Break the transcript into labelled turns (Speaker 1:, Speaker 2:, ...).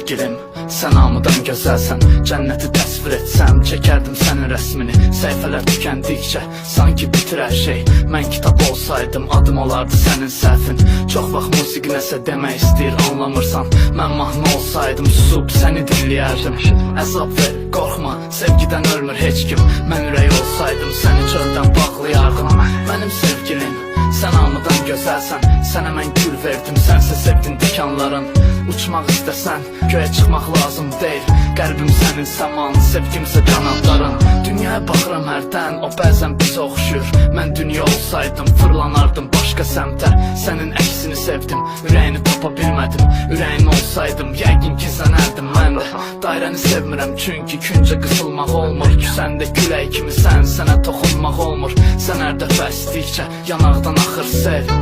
Speaker 1: sevgilim, sən hamıdan gözəlsən. Cənnəti təsvir etsəm, çəkərdim sənin rəsmini. Səhifələr tükəndikcə, sanki bitir hər şey. Mən kitab olsaydım, adım olardı sənin səhvin. Çox vaxt musiqi nəsə demək istəyir, anlamırsan. Mən mahnı olsaydım, susub səni dinləyərdim. Əzab ver, qorxma, sevgidən ölmür heç kim. Mən ürək olsaydım, səni çöldən bağlayardım. Mənim sevgilim, sən hamıdan gözəlsən. Sənə mən gül verdim, sənsə sevdin dikanların. Uçmaq istəsən, göyə çıxmaq lazım deyil. Qəlbim sənin səman, sevgimsə qanadların. Dünyaya baxıram hərdən, o bəzən bizə oxşur. Mən dünya olsaydım, fırlanardım başqa səmtə. Sənin əksini sevdim, ürəyini tapa bilmədim. Ürəyin olsaydım, yəqin gizlənərdim mən də. Dairəni sevmirəm, çünki küncə qısılmaq olmur. Küsəndə külək kimi sən, sənə toxunmaq olmur. Sən hər dəfə əsdikcə yanaqdan axır sel.